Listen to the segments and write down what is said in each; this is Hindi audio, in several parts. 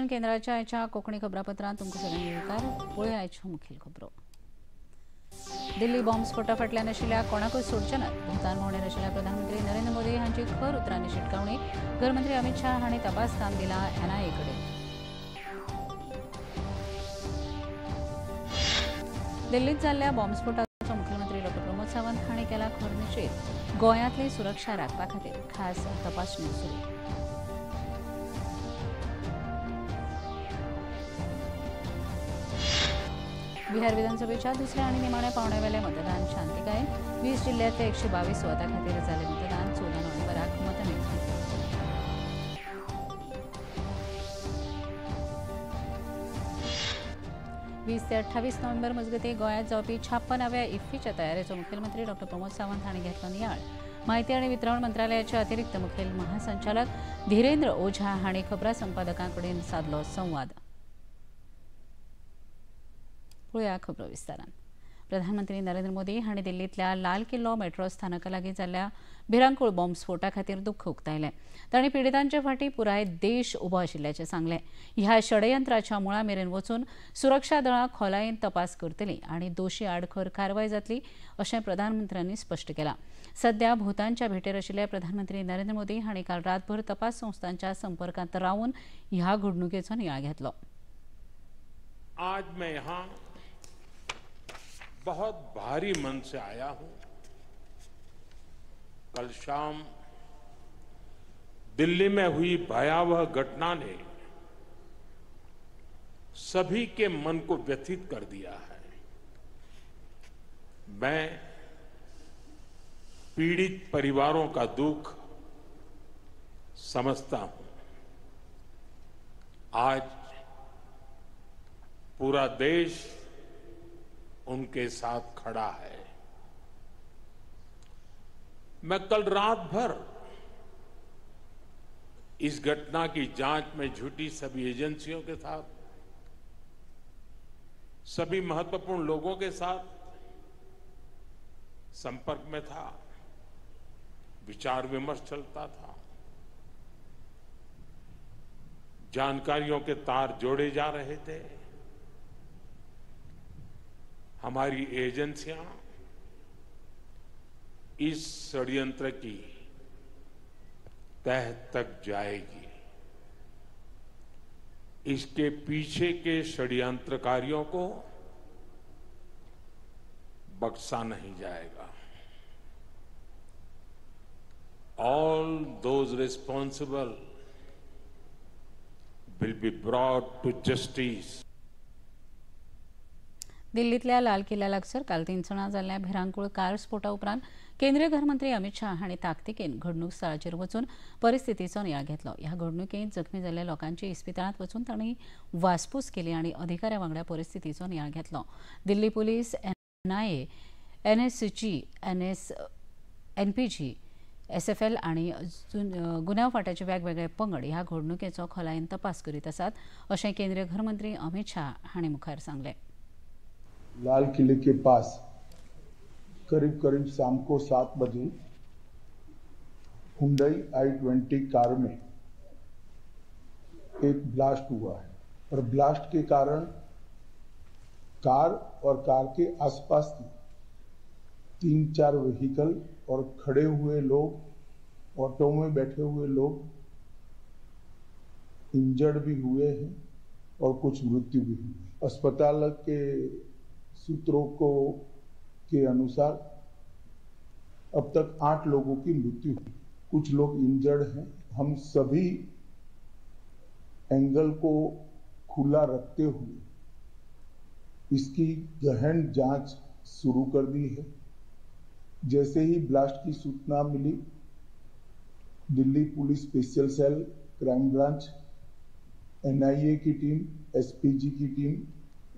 केंद्राच्या कोकणी खबरापत्रांत तुमकां सगळ्यांक येवकार पळय आयच्यो मुखेल खबरो। दिल्ली बॉम्बस्फोटा फाटल्यान आशिल्ल्या कोणाकूय सोडचे नात। भूतान भोंवडेर आशिल्ल्या प्रधानमंत्री नरेंद्र मोदी हांची खर उतरांनी शिटकावणी। गृहमंत्री अमित शाह हांणी तपास काम दिला NIA कडेन। दिल्लीत जाल्ल्या बॉम्बस्फोटाचो मुखेलमंत्री डॉ प्रमोद सावंत हांणी केला खर निशेध। गोंयांतली सुरक्षा राखपा खातीर खास तपासणी सुरू। बिहार विधानसभेच्या दुसऱ्या आणि निमाण्या पावण्यावेले मतदान शांतीकायेन। 20 जिल्ह्यातले 122 सुवातां खातीर जाले मतदान। 14 नोव्हेंबराक मतमेजणी। 20 ते 28 नोव्हेंबर मजगतीं गोंयांत जावपी 56व्या इफ्फीच्या तयारेचो मुखेलमंत्री डॉ प्रमोद सावंत हांणी घेतलो नियाळ। माहिती आनी वितरण मंत्रालयाचे अतिरिक्त मुखेल महासंचालक धीरेंद्र ओझा हांणी खबरां संपादकां कडेन सादलो संवाद। पळया खबरो विस्तारान। प्रधानमंत्री नरेंद्र मोदी हांणी दिल्लींतल्या लाल किल्लो मेट्रो स्थानका लागीं जाल्ल्या भिरांकूळ बॉम्बस्फोटा खातीर दुख्ख उक्तायलें। तांणी पिडितांचे फाटीं पुराय देश उबो आशिल्ल्याचें सांगलें। ह्या षडयंत्राच्या मुळा मेरेन वचून सुरक्षा दळां खोलायेन तपास करतलीं आनी दोशी आड खर कारवाय जातली अशें प्रधानमंत्र्यांनी स्पश्ट केलां। सध्या भूतानच्या भेटेर आशिल्ले प्रधानमंत्री नरेंद्र मोदी हांणी काल रातभर तपास संस्थांच्या संपर्कांत रावन ह्या घडणुकेचो नियाळ घेतलो। आज मैं यहाँ बहुत भारी मन से आया हूं। कल शाम दिल्ली में हुई भयावह घटना ने सभी के मन को व्यथित कर दिया है। मैं पीड़ित परिवारों का दुख समझता हूं। आज पूरा देश उनके साथ खड़ा है। मैं कल रात भर इस घटना की जांच में जुटी सभी एजेंसियों के साथ, सभी महत्वपूर्ण लोगों के साथ संपर्क में था, विचार विमर्श चलता था। जानकारियों के तार जोड़े जा रहे थे। हमारी एजेंसियां इस षड्यंत्र की तह तक जाएगी। इसके पीछे के षड्यंत्रकारियों को बख्शा नहीं जाएगा। All those responsible will be brought to justice. दिल्लीतल्या लाल किल्ल्या लागसार काल 3 जाणां जाल्ल्या भिरांकूळ कार स्फोटा उपरांत केंद्रीय गृहमंत्री अमित शाह हांणी ताकतिकेन घडणूक स्थळाचेर वचून परिस्थितीचो नियाळ घेतलो। ह्या घडणुकेंत जखमी जाल्ल्या लोकांची इस्पितळांत वचून तांणी वासपूस केली आनी अधिकाऱ्यां वांगडा परिस्थितीचो नियाळ घेतलो। Delhi police, NIA, NSG, NPG, SFL आनी गुन्यांव फाट्याचे वेगवेगळे पंगड ह्या घडणुकेचो खोलायेन तपास करीत आसात अशें केंद्रीय गृहमंत्री अमित शाह हांणी मुखार सांगलें। लाल किले के पास करीब शाम को 7 बजे हुंडई i20 कार में एक ब्लास्ट हुआ है और ब्लास्ट के कारण कार और कार के आसपास 3-4 व्हीकल और खड़े हुए लोग, ऑटो में बैठे हुए लोग इंजर्ड भी हुए हैं और कुछ मृत्यु भी हुई। अस्पताल के सूत्रों के अनुसार अब तक 8 लोगों की मृत्यु हुई, कुछ लोग इंजर्ड हैं। हम सभी एंगल को खुला रखते हुए इसकी गहन जांच शुरू कर दी है। जैसे ही ब्लास्ट की सूचना मिली, Delhi police special cell, crime branch, NIA की टीम, SPG की टीम,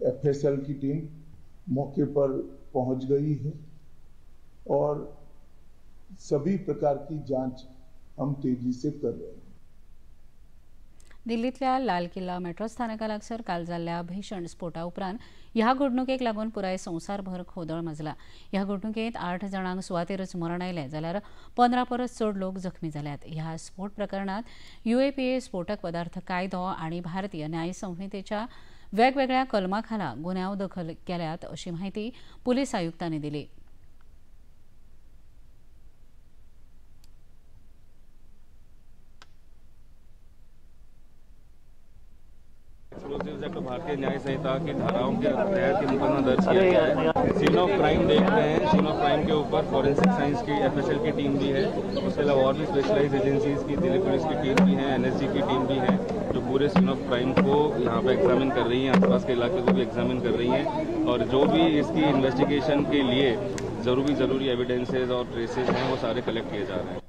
FSL की टीम मौके पर पहुंच गई है और सभी प्रकार की जांच हम तेजी से कर रहे हैं। दिल्लीतल्या लाल किल्ला मेट्रो स्थानकालागसर काल जाल्ल्या भीषण स्फोटा उपरांत ह्या घडणुकेक लागून पुराय संवसारभर खोदळ माजला. ह्या घडणुकेंत 8 जाणांक सुवातेरच मरण आयलें जाल्यार 15 परस चड लोक जखमी जाल्यात. ह्या स्फोट प्रकरणात UAPA स्फोटक पदार्थ कायदो आनी भारतीय न्याय संहितेच्या वेगवेगळ्या कलमां खाला गुन्यांव दाखल केल्यात अशी माहिती पुलीस आयुक्तांनी दिली. एक्सप्लोजिव्स एक्ट भारतीय न्याय संहिता की धाराओं के तहत मुकदमा दर्ज किया गया है. सीन ऑफ क्राइम देख रहे हैं. सीन ऑफ क्राइम के ऊपर फॉरेंसिक साइंस की FSL की टीम भी है. उसके अलावा और भी स्पेशलाइज एजेंसीज की दिल्ली पुलिस की टीम भी है, NSG की टीम भी है, जो पूरे सीन ऑफ क्राइम को यहाँ पे एग्जामिन कर रही हैं, आसपास के इलाके को भी एग्जामिन कर रही हैं और जो भी इसकी इन्वेस्टिगेशन के लिए ज़रूरी एविडेंसेज और ट्रेसेस हैं वो सारे कलेक्ट किए जा रहे हैं.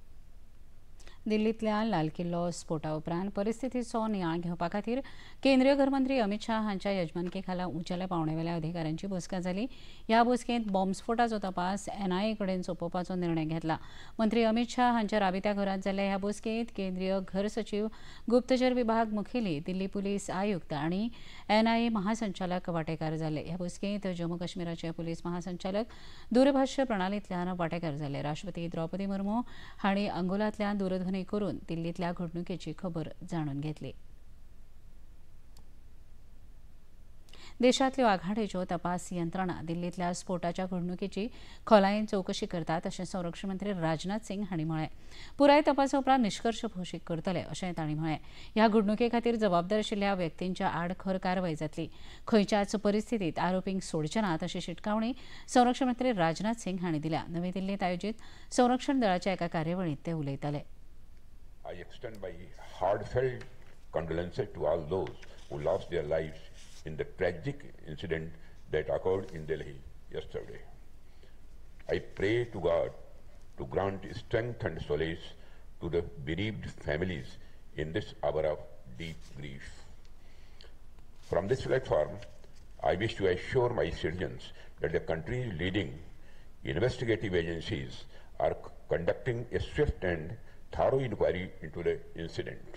दिल्लीतल्या लाल किल्लो स्फोटा उपरांत परिस्थितीचो नियाळ घेवपा खातीर केंद्रीय गृहमंत्री अमित शाह हांच्या येजमानके खाला उंचेल्या पावंड्यावेल्या अधिकाऱ्यांची बसका जाली. ह्या बसकेंत बॉम्बस्फोटाचो तपास NIA कडेन सोपोवपाचो निर्णय घेतला. मंत्री अमित शाह हांच्या राबित्या घरांत जाल्ल्या ह्या बसकेंत केंद्रीय घर सचिव, गुप्तचर विभाग मुखेली, दिल्ली पुलीस आयुक्त आनी NIA महासंचालक वांटेकार जाले. ह्या बसकेंत जम्मू काश्मीराचे पुलीस महासंचालक दूरभाष्य प्रणालींतल्यान वांटेकार जाले. राष्ट्रपती द्रौपदी मुर्मू हांणी अंगुलांतल्यान दूरध्वनी करून दिल्लीतल्या घडणुकेची खबर जाणून घेतली. देशांतल्यो आघाडीच्यो तपास यंत्रणा दिल्लीतल्या स्फोटाच्या घडणुकेची खोलायेन चवकशी करतात अशें संरक्षण मंत्री राजनाथ सिंग हांणी म्हळें. पुराय तपासा उपरांत निश्कर्श घोशीत करतले अशेंय तांणी म्हळें. ह्या घडणुके खातीर जबाबदार आशिल्ल्या व्यक्तींच्या आड खर कारवाय जातली. खंयच्याच परिस्थितीत आरोपींक सोडचे नात अशी शिटकावणी संरक्षण मंत्री राजनाथ सिंग हांणी दिल्या. नवी दिल्लींत आयोजीत संरक्षण दळाच्या एका कार्यावळींत ते उलयताले. I extend my heartfelt condolences to all those who lost their lives in the tragic incident that occurred in Delhi yesterday. I pray to God to grant strength and solace to the bereaved families in this hour of deep grief. From this platform, I wish to assure my citizens that the country's leading investigative agencies are conducting a swift and thorough inquiry into the incident.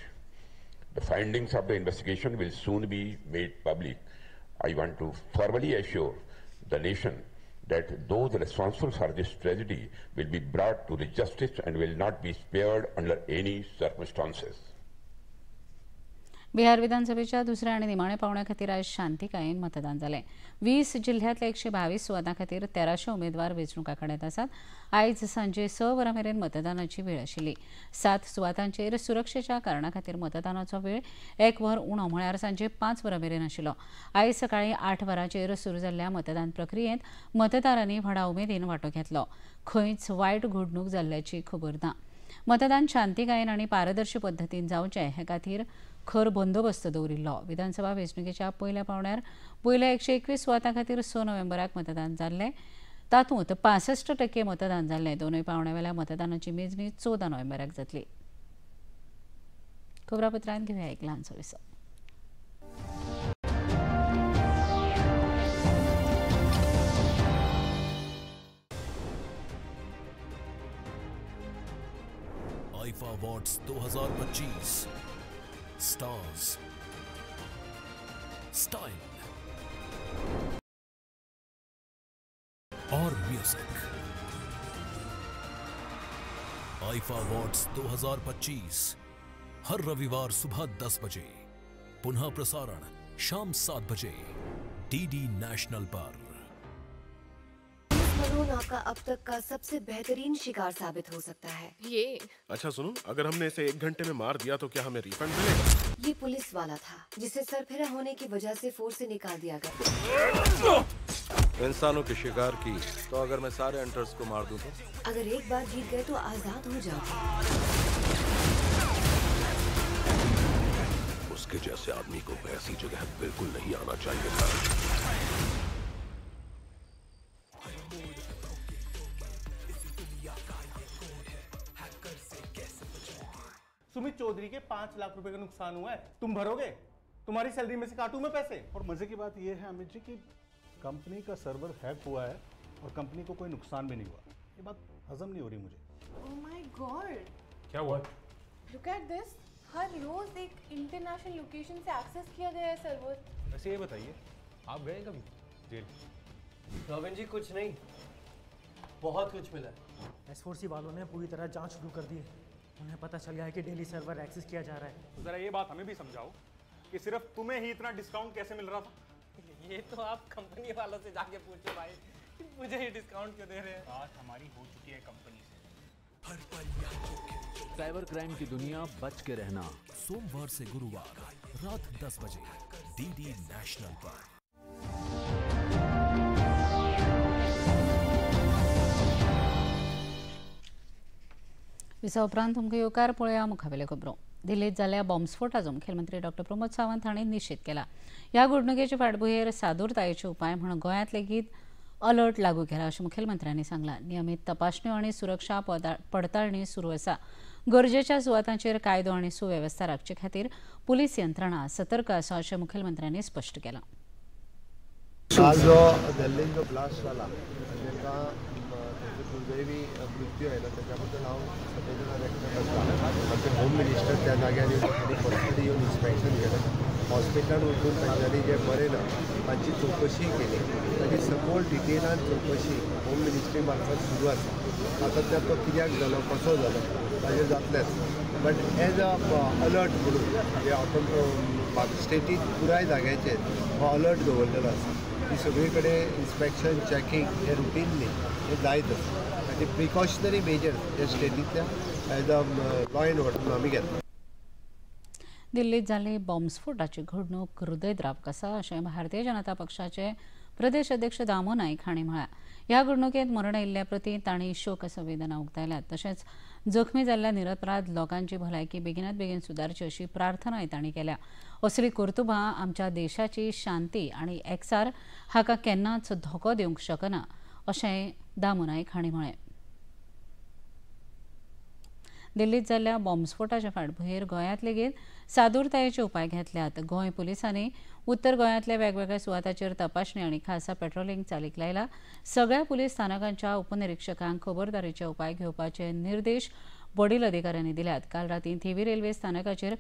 The findings of the investigation will soon be made public. I want to formally assure the nation that those responsible for this tragedy will be brought to the justice and will not be spared under any circumstances. Bihar विधानसभेच्या दुसऱ्या आनी निमाण्या पावंड्या खातीर आयज शांतीकायेन मतदान जालें. 20 जिल्ह्यांतल्या 122 सुवातां खातीर 1300 उमेदवार वेंचणूक आंखड्यांत आसात. आयज सांजे 6 वरां मेरेन मतदानाची वेळ आशिल्ली. 7 सुवातांचेर सुरक्षेच्या कारणां खातीर मतदानाचो वेळ 1 वर उणो म्हळ्यार सांजे 5 वरां मेरेन आशिल्लो. आयज सकाळीं 8 वरांचेर सुरू जाल्ल्या मतदान प्रक्रियेंत मतदारांनी व्हडा उमेदीन वांटो घेतलो. खंयच वायट घडणूक जाल्ल्याची खबर ना. मतदान शांतीकायेन आनी पारदर्शी पद्दतीन जावचें हे खातीर खर बंदोबस्त दवरिल्लो. विधानसभा वेंचणुकेच्या पयल्या पावंड्यार पयल्या 121 सुवातां खातीर 6 नोव्हेंबराक मतदान जाल्लें. तातूंत 65% मतदान जाल्लें. दोनूय पावंड्यावेल्या मतदानाची मेजणी 14 नोव्हेंबराक जातली. खबरापत्रांत घेवया एक ल्हानसो Wiseau. IIFA awards 2025 stars style और म्यूजिक. आईफा अवार्ड्स 2025 हर रविवार सुबह 10 बजे, पुनः प्रसारण शाम 7 बजे DD नेशनल पर. मरून आपका अब तक का सबसे बेहतरीन शिकार साबित हो सकता है. ये अच्छा सुनो, अगर हमने इसे 1 घंटे में मार दिया तो क्या हमें रिफंड मिलेगा? ये पुलिस वाला था जिसे सरफिरा होने की वजह से फोर्स से निकाल दिया गया. इंसानों के शिकार की तो अगर मैं सारे हंटर्स को मार दूं तो? अगर एक बार जीत गए तो आजाद हो जाओगे. उसके जैसे आदमी को वैसी जगह बिल्कुल नहीं आना चाहिए था. सुमित चौधरी के 5 लाख रुपए का नुकसान हुआ है, तुम भरोगे? तुम्हारी सैलरी में से काटूं मैं पैसे? और मजे की बात यह है अमित जी कि कंपनी का सर्वर हैक हुआ है और कंपनी को कोई नुकसान भी नहीं हुआ. ये बात हजम नहीं हो रही मुझे. ओह माय गॉड, क्या हुआ? Look at this. हर रोज एक इंटरनेशनल लोकेशन से एक्सेस किया गया है सर्वर। वैसे ये बताइए, आप गए कभी जेल? रॉबिन जी कुछ नहीं, बहुत कुछ मिला। S4C वालों ने पूरी तरह जांच शुरू कर दी है। उन्हें पता चल गया है कि डेली सर्वर एक्सेस किया जा रहा है। तो जरा ये बात हमें भी समझाओ कि सिर्फ तुम्हें ही इतना डिस्काउंट कैसे मिल रहा था? ये तो आप कंपनी वालों से जाके पूछो भाई, मुझे ही डिस्काउंट क्यों दे रहे हैं। बात हमारी हो चुकी है कंपनी से। साइबर क्राइम की दुनिया बच के रहना, सोमवार से गुरुवार रात 10 बजे DD नेशनल पर। विसा उपरांत तुमकां येवकार पळोवया मुखावेल्यो खबरो। दिल्लीत जाल्ल्या बॉम्बस्फोटाचो मुखेलमंत्री डॉ. प्रमोद सावंत हांणी निशेध केला। ह्या घडणुकेचे फाटभुंयेर सादूरतायेचे उपाय म्हणून गोंयांत लेगीत अलर्ट लागू केला अशें मुखेलमंत्र्यांनी सांगलां। नियमीत तपासण्यो आनी सुरक्षा पडताळणी सुरू आसा। गरजेच्या सुवातांचेर कायदो आनी सुवेवस्था राखचे खातीर पुलीस यंत्रणा सतर्क आसा अशें मुखेलमंत्र्यांनी स्पश्ट केलां। आज जो दिल्लीन जो ब्लास्ट जाला ताका दुर्दैवी मृत्यू आयलो ताच्या बद्दल हांव संवेदना व्यक्त करतां। आमचे होम मिनिस्टर त्या जाग्यार पर्सनली येवन इन्स्पेक्शन केलें। हॉस्पिटलांत वचून तांच्यांनी जे बरें ना तांची चवकशी केली। ताची सखोल डिटेलान चवकशी होम मिनिस्ट्री मार्फत सुरू आसा। तातूंतल्यान तो कित्याक जालो, कसो जालो ताजेर जातलेंच। बट एज अ अलर्ट म्हणून जे आपण स्टेटीत पुराय जाग्याचेर हो अलर्ट दवरलेलो आसा। ही सगळी कडेन इन्स्पेक्शन चॅकींग हे रुटीनली हे जायत आसा। आनी प्रिकॉशनरी मेजर्स जे स्टेटींतल्या as a law and order आमी घेतात। दिल्लीत जाल्ली बॉम्बस्फोटाची घडणूक हृदयद्रावक आसा अशें भारतीय जनता पक्षाचे प्रदेश अध्यक्ष दामो नायक हांणी म्हळां। ह्या घडणुकेंत मरण आयिल्ल्या प्रती तांणी शोक संवेदना उक्तायल्यात। तशेंच जखमी जाल्ल्या निरपराध लोकांची भलायकी बेगिनात बेगीन सुदारची अशी प्रार्थनाय तांणी केल्या। असली कर्तुबां आमच्या देशाची शांती आनी एकसार हाका केन्नाच धोको दिवंक शकना अशें दामो नायक हांणी म्हळें। दिल्लीत जाल्ल्या बॉम्बस्फोटाच्या फाटभुंयेर गोंयांत लेगीत सादूरतायेचे उपाय घेतल्यात। गोंय पुलिसांनी उत्तर गोंयांतल्या वेगवेगळ्या सुवातांचेर तपासणी आनी खासा पेट्रोलिंग चालीक लायला। सगळ्या पुलीस स्थानकांच्या उपनिरीक्षकांक खबरदारीचे उपाय घेवपाचे निर्देश वडील अधिकाऱ्यांनी दिल्यात। काल रातीं थिवी रेल्वे स्थानकाचेर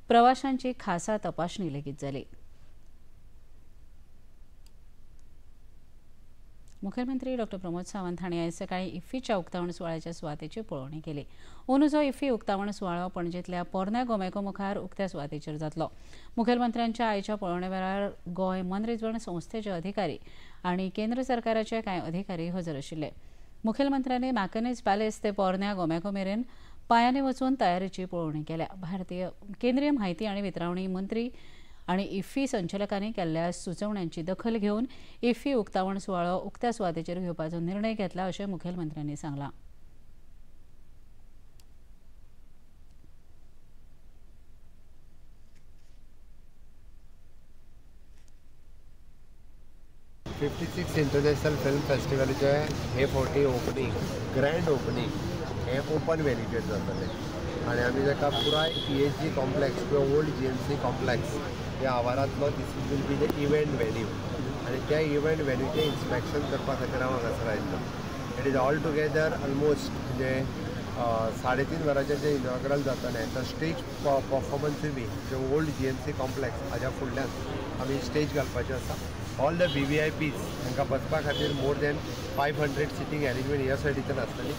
प्रवाशांची खासा तपासणी लेगीत जाली। मुखेलमंत्री डॉ. प्रमोद सावंत हांणी आयज सकाळीं इफ्फीच्या उक्तावण सुवाळ्याच्या सुवातेची पळोवणी केली। अंदूचो इफ्फी उक्तावण सुवाळो पणजेंतल्या पोरन्या गोमेको मुखार उक्त्या सुवातेचेर जातलो। मुखेलमंत्र्यांच्या आयच्या पळोवणे वेळार गोंय मनरिजवण संस्थेचे अधिकारी आनी केंद्र सरकाराचे कांय अधिकारी हजर आशिल्ले। मुखेलमंत्र्यांनी मॅकॅनिज पॅलेस ते पोरन्या गोमेको मेरेन पांयांनी वचून तयारेची पळोवणी केल्या। केंद्रीय म्हायती आनी वितरावणी मंत्री आनी इफ्फी संचालकांनी केल्ल्या सुचोवण्यांची दखल घेवन इफ्फी उक्तावण सुवाळो उक्त्या सुवातेचेर घेवपाचो निर्णय घेतला अशें मुखेलमंत्र्यांनी सांगलां। इंटरनॅशनल फिल्म फेस्टिवलाचे हे फावटी ओपनिंग ग्रँड ओपनिंग हे ओपन वेन्यूचेर जातलें आनी आमी ताका पुराय PSG कॉम्प्लेक्स किंवा ओल्ड GMC कॉम्प्लेक्स ह्या आवारांतलो this will be the event venue आनी त्या इव्हेंट वेन्यूचें इन्स्पेक्शन करपा खातीर हांव हांगासर आयिल्लो। It is all together almost म्हणजे 3.5 वरांचें जें इनॉग्रल जातलें तर स्टेज परफॉर्मन्सूय बी जे ओल्ड GMC कॉम्प्लेक्स हाज्या फुडल्यान आमी स्टेज घालपाचें आसा। ऑल द VVIPs तांकां बसपा खातीर मोर दॅन 500 सिटींग अरेंजमेंट ह्या सायडीच्यान आसतली।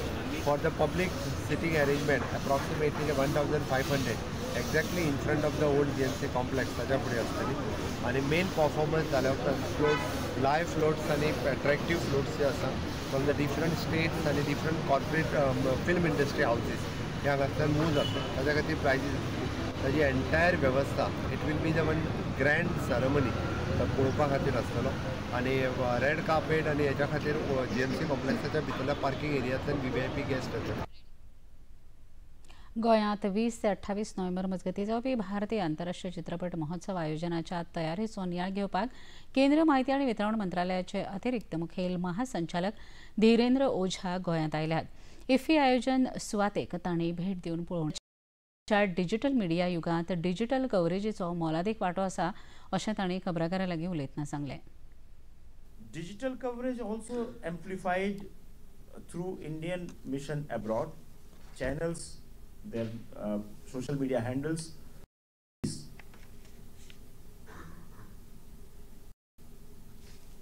For the public seating arrangement approximately 1500 exactly in front of the old GMC complex ताच्या फुडें आसतली। आनी मेन परफॉर्मन्स जाल्या उपरांत फ्लोट्स लायव्ह फ्लोट्स आनी अट्रॅक्टीव फ्लोट्स जे आसा फ्रॉम द डिफरंट स्टेट्स आनी डिफरंट कॉर्पोरेट फिल्म इंडस्ट्री हावजीस हे हांगासल्यान मूव जातले। ताच्या खातीर प्रायजीस आसतली। ताजी एंटायर वेवस्था it will be the one grand ceremony पळोवपा खातीर आसतलो आनी रेड कार्पेट आनी हेच्या खातीर GMC कॉम्प्लेक्साच्या भितरल्या पार्किंग एरियांतल्यान VVIP गेस्ट येतले। गोंयांत 20 ते 28 नोव्हेंबर मजगतीं जावपी भारतीय आंतरराष्ट्रीय चित्रपट महोत्सव आयोजनाच्या तयारेचो नियाळ घेवपाक केंद्रीय म्हायती आनी वितरण मंत्रालयाचे अतिरिक्त मुखेल महासंचालक धीरेंद्र ओझा गोंयांत आयल्यात। इफ्फी आयोजन सुवातेक तांणी भेट दिवन पळोवणी डिजिटल मिडिया युगांत डिजिटल कव्हरेजीचो मोलादीक वांटो आसा अशें तांणी खबराकारां लागीं उलयतना सांगलें। Digital coverage also amplified through Indian mission abroad, channels, their social media handles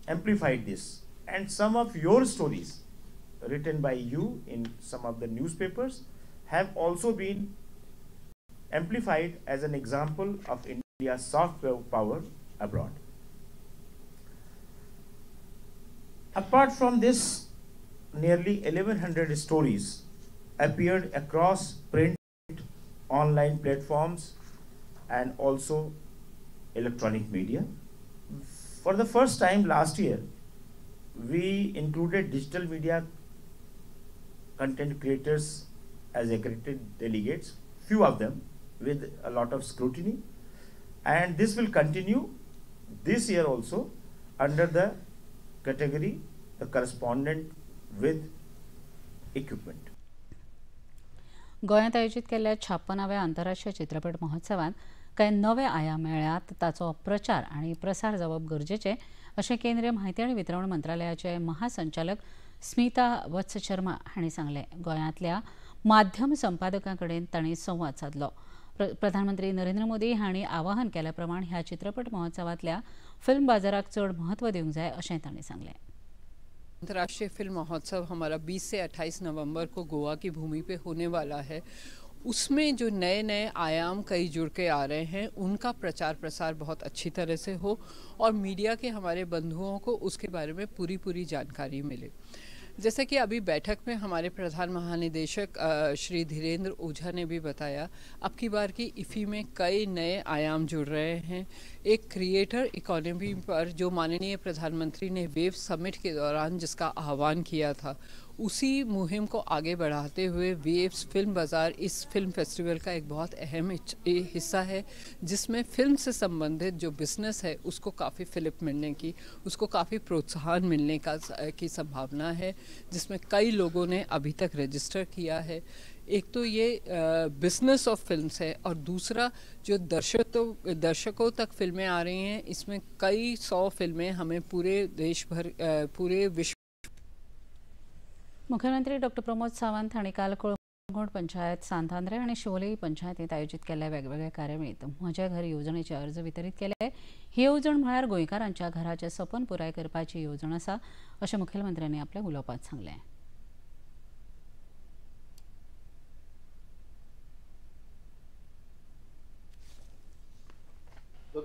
amplified this. And some of your stories written by you in some of the newspapers have also been amplified as an example of India's soft power abroad. Apart from this, nearly 1100 stories appeared across print, online platforms, and also electronic media. For the first time last year, we included digital media content creators as accredited delegates, few of them with a lot of scrutiny, and this will continue this year also under the category the correspondent with equipment. गोंयांत आयोजीत केल्ल्या 56व्या आंतरराष्ट्रीय चित्रपट महोत्सवात कांय नवे आयाम मेळ्ळ्यात ताचो प्रचार आनी प्रसार जावप गरजेचें अशें केंद्रीय म्हायती आनी वितरण मंत्रालयाचे महासंचालक स्मिता वत्स शर्मा हांणी सांगलें. गोंयांतल्या माध्यम संपादकां कडेन तांणी संवाद सादलो. प्रधानमंत्री नरेंद्र मोदी हांणी आवाहन केल्या प्रमाण ह्या चित्रपट महोत्सवांतल्या फिल्म बाजाराक चड म्हत्व दिवंक जाय अशें तांणी सांगलें. अंतर्राष्ट्रीय फिल्म महोत्सव हमारा 20 से 28 नवंबर को गोवा की भूमि पे होने वाला है. उसमें जो नए नए आयाम कई जुड़ के आ रहे हैं उनका प्रचार प्रसार बहुत अच्छी तरह से हो और मीडिया के हमारे बंधुओं को उसके बारे में पूरी जानकारी मिले. जैसे कि अभी बैठक में हमारे प्रधान महानिदेशक श्री धीरेन्द्र ओझा ने भी बताया, अब की बार की इफ़ी में कई नए आयाम जुड़ रहे हैं. एक क्रिएटर इकोनॉमी पर जो माननीय प्रधानमंत्री ने वेव समिट के दौरान जिसका आह्वान किया था, उसी मुहिम को आगे बढ़ाते हुए वेव्स फिल्म बाज़ार इस फिल्म फेस्टिवल का एक बहुत अहम हिस्सा है, जिसमें फिल्म से संबंधित जो बिज़नेस है उसको काफ़ी फिलिप मिलने की, उसको काफ़ी प्रोत्साहन मिलने की संभावना है, जिसमें कई लोगों ने अभी तक रजिस्टर किया है. एक तो ये बिज़नेस ऑफ फिल्म्स है और दूसरा जो दर्शकों तक फिल्में आ रही हैं, इसमें कई 100 फिल्में हमें पूरे विश्व. मुख्यमंत्री डॉ प्रमोद सावंत हांणी काल कळंगूट पंचायत सांतांद्रे आनी शिवोले पंचायतींत आयोजीत केल्ल्या वेगवेगळ्या कार्यावळींत म्हजे घर येवजणेचे अर्ज वितरीत केले. ही येवजण म्हळ्यार गोंयकारांच्या घराचें सपन पुराय करपाची येवजण आसा अशें मुखेलमंत्र्यांनी आपल्या उलोवपांत सांगलें.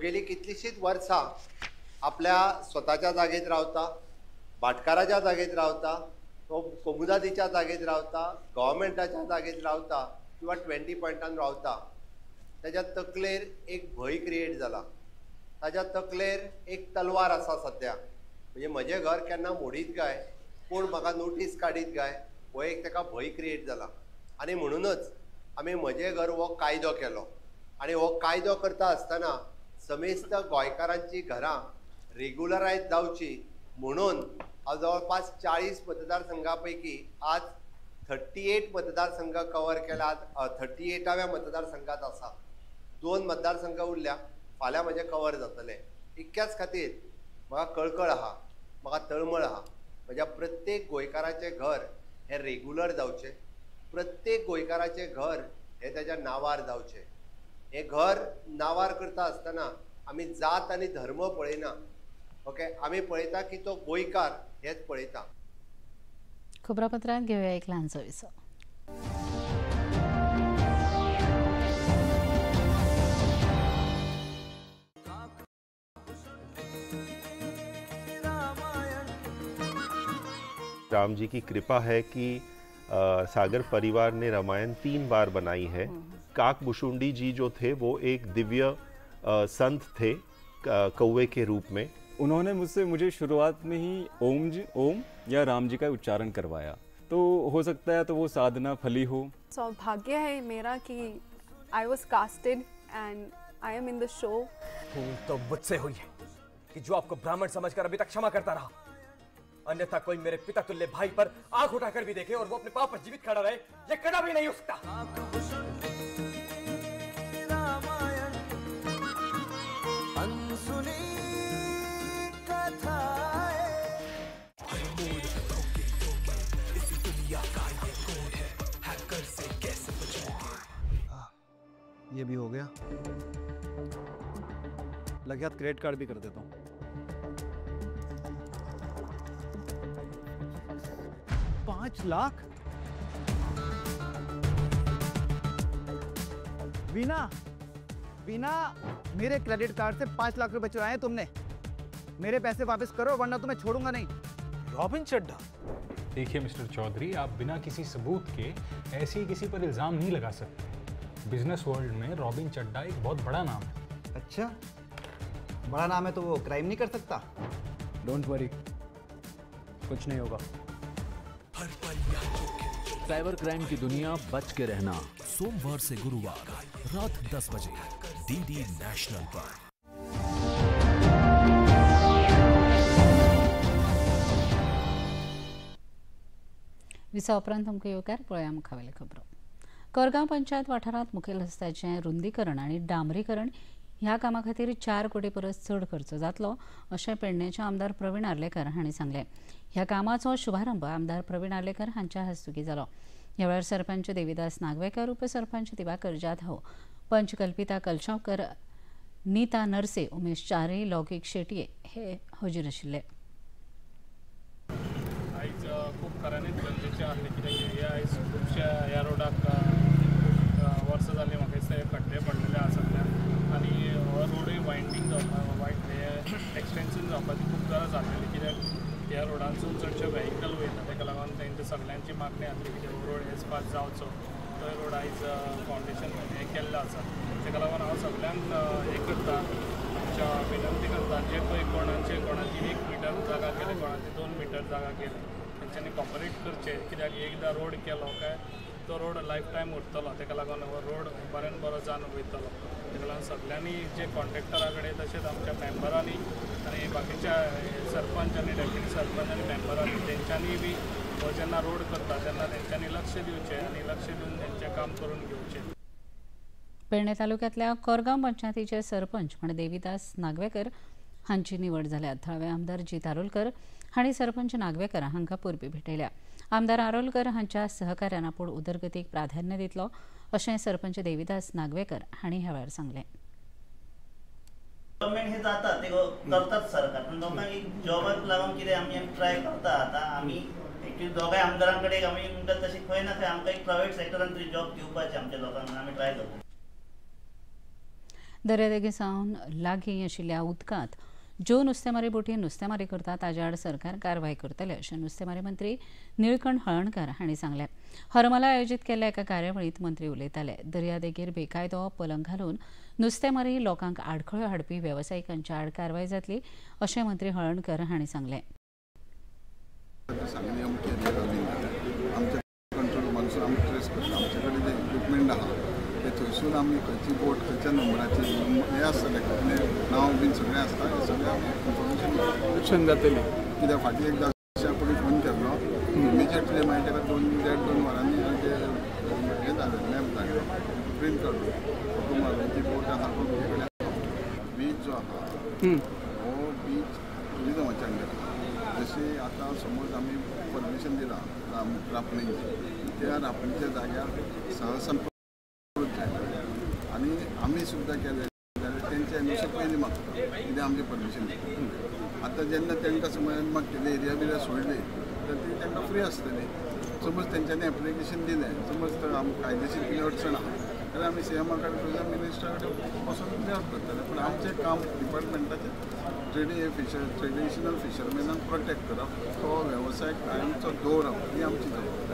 गेली कितलीशीच वर्सां आपल्या स्वताच्या जागेत रावता, भाटकाराच्या जागेत रावता, तो कोमुदादीच्या जागेत रावता, गव्हर्मेंटाच्या जागेत रावता किंवा 20 पॉयंटान रावता. ताच्या तकलेर एक भंय क्रिएट जाला. ताच्या तकलेर एक तलवार आसा सध्या, म्हणजे म्हजें घर केन्ना मोडीत काय, कोण म्हाका नोटीस काडीत काय, हो एक ताका भंय क्रिएट जाला. आनी म्हणूनच आमी म्हजें घर हो कायदो केलो. आनी हो कायदो करता आसतना समेस्त गोंयकारांची घरां रेग्युलरायज जावची म्हणून जवळपास 40 मतदारसंघां पैकी आज 38 मतदारसंघ कव्हर केल्यात. 38व्या मतदारसंघात आसा. 2 मतदारसंघ उरल्या, फाल्यां म्हजें कव्हर जातलें. इतक्याच खातीर म्हाका कळकळ आहा, म्हाका तळमळ आहा. म्हज्या प्रत्येक गोंयकाराचें घर हें रेग्युलर जावचें. प्रत्येक गोंयकाराचें घर हें ताच्या नांवार जावचें. हें घर नांवार करता आसतना आमी जात आनी धर्म पळयना. ओके, आमी पळयता की तो गोंयकार हेच पळयता. खबरापत्रांत घेवया एक ल्हानसो विसो. राम जी की कृपा है कि सागर परिवार ने रामायण 3 बार बनाई है. काकभूषुंडी जी जो थे वो एक दिव्य संत थे कौवे के रूप में. उन्होंने मुझे शुरुआत में ही ओम या राम जी का उच्चारण करवाया, तो हो सकता है तो वो साधना फली हो. सौभाग्य है मेरा कि I was casted and I am in the show. भूल तो मुझसे हुई है कि जो आपको ब्राह्मण समझकर अभी तक क्षमा करता रहा, अन्यथा कोई मेरे पिता तुल्य भाई पर आंख उठाकर भी देखे और वो अपने पाप पर जीवित खड़ा रहे, ये कदापि नहीं हो सकता. ये भी हो गया. लगे हाथ क्रेडिट कार्ड भी कर देता हूँ. 5 लाख? वीना, मेरे क्रेडिट कार्ड से 5 लाख रुपए चुराए तुमने। मेरे पैसे वापस करो वरना तुम्हें छोड़ूंगा नहीं। रॉबिन चड्ढा? देखिए मिस्टर चौधरी, आप बिना किसी सबूत के ऐसे ही किसी पर इल्ज़ाम नहीं लगा सकते। बिजनेस वर्ल्ड में रॉबिन चड्ढा एक बहुत बड़ा नाम है। अच्छा, बड़ा नाम है तो वो क्राइम नहीं कर सकता? डोंट वरी, कुछ नहीं होगा। साइबर क्राइम की दुनिया बच के रहना, सोमवार से गुरुवार रात 10 बजे डीडी नेशनल पर। विसा उपरांत तुमकां येवकार पळया मुखावेले खबरो। कोरगांव पंचायत वाठारांत मुखेल रस्त्याचें रुंदीकरण आनी डांबरीकरण ह्या कामा खातीर 4 कोटी परस चड खर्च जातलो अशें पेडणेचे आमदार प्रवीण आर्लेकर हांणी सांगलें। ह्या कामाचो शुभारंभ आमदार प्रवीण आर्लेकर हांच्या हस्तुकीं जालो। ह्या वेळार सरपंच देविदास नागवेकर, उपसरपंच दिवाकर जाधव, पंच कल्पिता कलशावकर, नीता नरसे, उमेश चारी, लौकिक शेटये हे हजर आशिल्ले। आयज खूब खऱ्यांनीच गरजेचें आसलें, कित्याक आयज खुबशा ह्या रोडाक वर्सां जालीं म्हाका दिसता खड्डे पडलेले आसातल्यान आनी हो रोडूय वायंडींग जावपाक एक्सटेन्शन जावपाची खूब गरज आसलेली, कित्याक ह्या रोडांसून चडशे व्हेहिकल वयता, ताका लागून तेंची सगळ्यांची मागणी आसली की हो रोड एज पास जावचो। तो रोड आयज फावंडेशन हें केल्लें आसा, ताका लागून हांव सगळ्यांक हें करता, आमच्या विनंती करता, जे पळय कोणाची 1 मिटर जागा केले, कोणाची 2 मिटर जागा केले, तेंच्यांनी कॉपरेट करचें, कित्याक एकदां रोड केलो काय तो रोड लायफ टायम उरतलो, ताका लागून हो रोड बऱ्यान बरो जावन वयतलो। ताका लागून सगळ्यांनी जे कॉन्ट्रॅक्टरा कडेन तशेंच आमच्या मेंबरांनी आनी बाकीच्या सरपंच आनी डेप्युटी सरपंच आनी मेंबरांनी तेंच्यांनी बी हो जेन्ना रोड करता तेन्ना तेंच्यांनी लक्ष दिवचें आनी लक्ष दिवन तेंचें काम करून घेवचें। पेडणे तालुक्यांतल्या कोरगांव पंचायतीचे सरपंच म्हण देविदास नागवेकर हांची निवड जाल्या। थळावे आमदार जी तारोलकर हांणी सरपंच नागवेकर हांकां परबी भेटयल्या। आमदार आरोलकर हांच्या सहकार्यान आपूण उदरगतीक प्राधान्य दितलो अशें सरपंच देविदास नागवेकर हांणी ह्या वेळार सांगलें। गव्हर्नमेंट हे जाता ते करतात सरकार, पण लोकांक एक जॉबाक लागून कितें आमी ट्राय करता। आतां आमी एक्चुअली दोगांय आमदारां कडेन आमी म्हणटा तशें खंय ना खंय आमकां एक प्रायवेट सेक्टरान तरी जॉब दिवपाचें आमच्या लोकांक, आमी ट्राय करता। दर्यादेगे सावन लागीं आशिल्ल्या उदकांत ज्यो नुस्तेमारी बोटी नुस्तेमारी करता ताचे आड सरकार कारवाय करतले अशें नुस्तेमारी मंत्री निळकंठ हळर्णकार हांणी सांगलें। हरमला आयोजीत केल्ल्या एका कार्यावळींत मंत्री उलयताले। दर्यादेगेर बेकायदो पलंग घालून नुस्तेमारी लोकांक आडखळ्यो हाडपी वेवसायिकांच्या आड कारवाय जातली अशें मंत्री हळर्णकार हांणी सांगलें। थंयसून आमी खंयची बोट खंयच्या नंबराची हें आसतलें नांव बीन सगळें आसता, हें सगळें इन्फॉर्मेशन जातली। कित्याक फाटीं एकदां कोणी फोन केल्लो, इमिजिएटली मागीर ताका 2 वरांनी हें जालें, मॅप धाडलो, प्रिंट काडलो, फोटो मारून ती बोट आसा तो तुजे कडेन। बीच जो आसा हो बीच टुरिजमाच्या अंडर। जशें आतां समज आमी परमिशन दिलां रापणेची, त्या रापणेच्या जाग्यार सहसा आनी आमी सुद्दां केलें जाल्यार तेंचे एनओसी पयलीं मागता, कितें आमचें परमिशन दिता। आतां जेन्ना तेंकां समज मागतली एरिया बिरिया सोडली तर ती तेंकां फ्री आसतली। समज तेंच्यांनी एप्लिकेशन दिलें, समज कायदेशीर कितें अडचण आहा जाल्यार आमी सीएमा कडेन टुरिजम मिनिस्टरा कडेन वचून मेळप करतले। पूण आमचें काम डिपार्टमेंटाचें ट्रेडिशनल फिशरमॅनांक प्रोटेक्ट करप, तो वेवसाय कायमचो दवरप ही आमची जबाबदारी।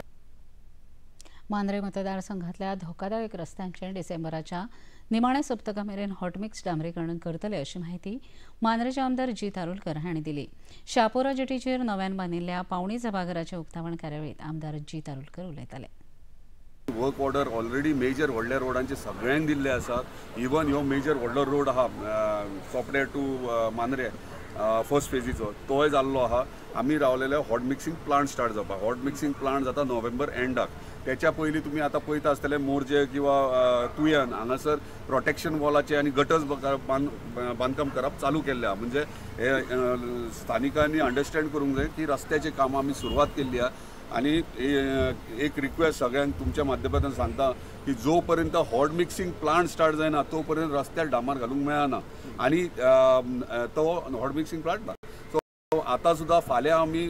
मांद्रे मतदारसंघातल्या धोकादायक रस्त्यांचें डिसेंबराच्या निमाण्या सप्तका मेरेन हॉटमिक्स डांबरीकरण करतले अशी माहिती मांद्रेचे आमदार जी तारोलकर हांणी दिली। शापोरा जेटीचेर नव्यान बांदिल्ल्या पावणी सभाघराचे उक्तावण कार्यावळीत आमदार जी तारोलकर उलयताले। वर्क ऑर्डर ऑलरेडी मेजर व्हडल्या रोडांचे सगळ्यांक दिल्ले आसात। इवन ह्यो मेजर व्हडलो रोड आहा सोपडे टू मांद्रे फर्स्ट फेजीचो तोय जाल्लो आहा। आमी रावलेले हॉट मिक्सिंग प्लांट स्टार्ट जावपाक। हॉट मिक्सिंग प्लांट जाता नोव्हेंबर एंडाक। त्याच्या पयलीं तुमी आतां पळयता आसतले मोरजे किंवा तुयन हांगासर प्रोटेक्शन वॉलाचे आनी गटर्स बांदकाम करप चालू केल्लें आहा। म्हणजे हे स्थानिकांनी अंडरस्टँड करूंक जाय की रस्त्याचे काम आमी सुरवात केल्ली आहा। आनी एक रिक्वेस्ट सगळ्यांक तुमच्या माध्यमांतल्यान सांगता की जो पर्यंत हॉट मिक्सिंग प्लांट स्टार्ट जायना तो पर्यंत रस्त्यार डांबर घालूंक मेळना आनी तो हॉट मिक्सिंग प्लांट ना। सो आतां सुद्दां फाल्यां आमी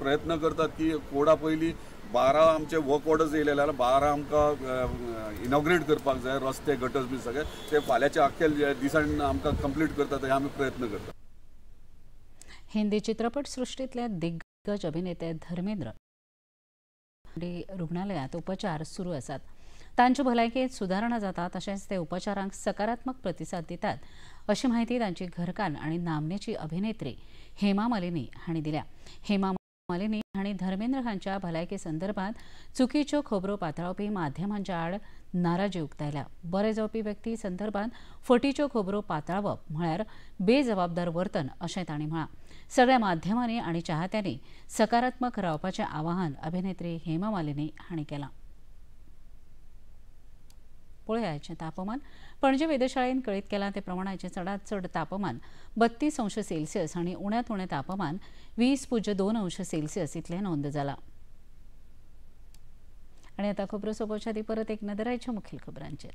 प्रयत्न करतात की कोडा पयलीं 12 आमचे वर्क ऑर्डर्स येयलेले जाल्यार 12 आमकां इनॉग्रेट करपाक जाय, रस्ते गटर्स बी सगळे ते फाल्यांच्या आख्या दिसान आमकां कंप्लीट करतात हे आमी प्रयत्न करतात. हिंदी चित्रपट सृष्टीतले दिग्गज अभिनेते धर्मेंद्र रुग्णालयात उपचार सुरू आसात. तांचे भलायकेत सुदारणा जाता तशेंच ते उपचारांक सकारात्मक प्रतिसाद दितात अशी माहिती तांची घरकान्न आनी नामनेची अभिनेत्री हेमा मालिनी हांणी दिल्या. हेमा मालिनी हांणी धर्मेंद्र हांच्या भलायके संदर्भात चुकीच्यो खबरो पातळावपी माध्यमांच्या आड नाराजी उक्तायल्या. बरे जावपी व्यक्ती संदर्भात फटीच्यो खबरो पातळावप म्हळ्यार बेजबाबदार वर्तन अशें तांणी म्हळां. सगळ्या माध्यमांनी आनी चाहत्यांनी सकारात्मक रावपाचें आवाहन अभिनेत्री हेमा मालिनी हांणी केलां. पळोवया आयचें तापमान. पणजे वेधशाळेन कळीत केलां ते प्रमाण आयचें चडांत चड तापमान 32 अंश सेल्सियस आनी उण्यांत उणें तापमान 20.2 अंश सेल्सियस इतलें नोंद जालां. आनी आतां खबरो सोंपोवचे आदीं परत एक नदर आयच्या मुखेल खबरांचेर.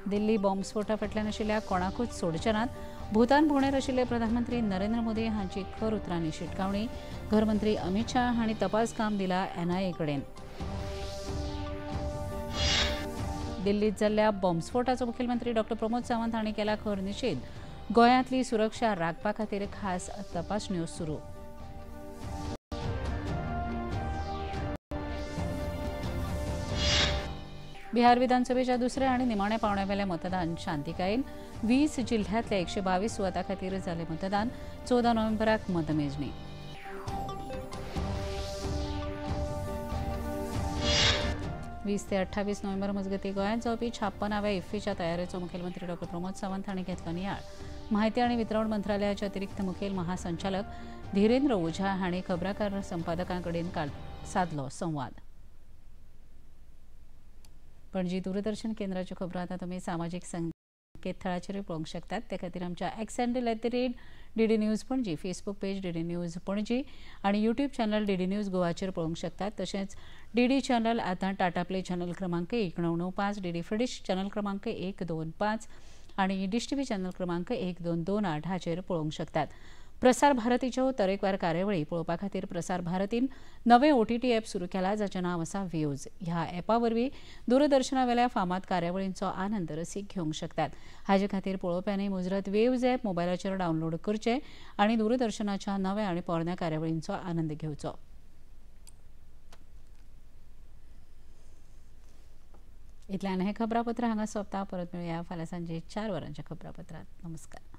दिल्ली बॉम्बस्फोटा फाटल्यान आशिल्ल्या कोणाकूच सोडचे नात. भूतान भोंवडेर आशिल्ले प्रधानमंत्री नरेंद्र मोदी हांची खर उतरांनी शिटकावणी. गृहमंत्री अमित शाह हांणी तपास काम दिलां NIA कडेन. दिल्लीत जाल्ल्या बॉम्बस्फोटाचो मुखेलमंत्री डॉ. प्रमोद सावंत हांणी केला खर निशेध. गोंयांतली सुरक्षा राखपा खातीर खास तपासण्यो सुरू. बिहार विधानसभेच्या दुसऱ्या आनी निमाण्या पावण्यावेलें मतदान शांतीकायेन. 20 जिल्ह्यांतल्या 122 सुवातां खातीर जालें मतदान. 14 नोव्हेंबराक मतमेजणी. 20 ते 28 नोव्हेंबर मजगतीं गोंयांत जावपी 56व्या इफ्फीच्या तयारेचो मुखेलमंत्री डॉ. प्रमोद सावंत हांणी घेतलो नियाळ. माहिती आनी वितरण मंत्रालयाचे अतिरिक्त मुखेल महासंचालक धीरेंद्र ओझा हांणी खबराकार संपादकां कडेन काल साधलो संवाद. पणजी दूरदर्शन केंद्राच्यो खबरो आतां तुमी सामाजीक संकेतथळाचेरूय पळोवंक शकतात. ते खातीर आमच्या x handle @DD news Panaji, Facebook page DD news Panaji आनी यूट्यूब चॅनल DD न्यूज गोवाचेर पळोवंक शकतात. तशेंच DD चॅनल आतां टाटा प्ले चॅनल क्रमांक 1995, DD फ्री डिश चॅनल क्रमांक 125 आनी डिश TV चॅनल क्रमांक 1228 हाचेर पळोवंक शकतात. प्रसार भारतीच्यो तरेकवार कार्यावळी पळोवपा खातीर प्रसार भारतीन नवें OTT ॲप सुरू केलां जाचें नांव आसा व्यूज. ह्या ॲपा वरवीं दूरदर्शनावेल्या फामाद कार्यावळींचो आनंद रसीक घेवंक शकतात. हाचे खातीर पळोवप्यांनी मुजरत व्यूज ॲप मोबायलाचेर डावनलोड करचें आनी दूरदर्शनाच्या नव्या आनी पोरन्या कार्यावळींचो आनंद घेवचो. इतल्यान हें खबरापत्र हांगा सोंपता. परत मेळुया फाल्यां सांजे 4 वरांच्या खबरापत्रांत. नमस्कार.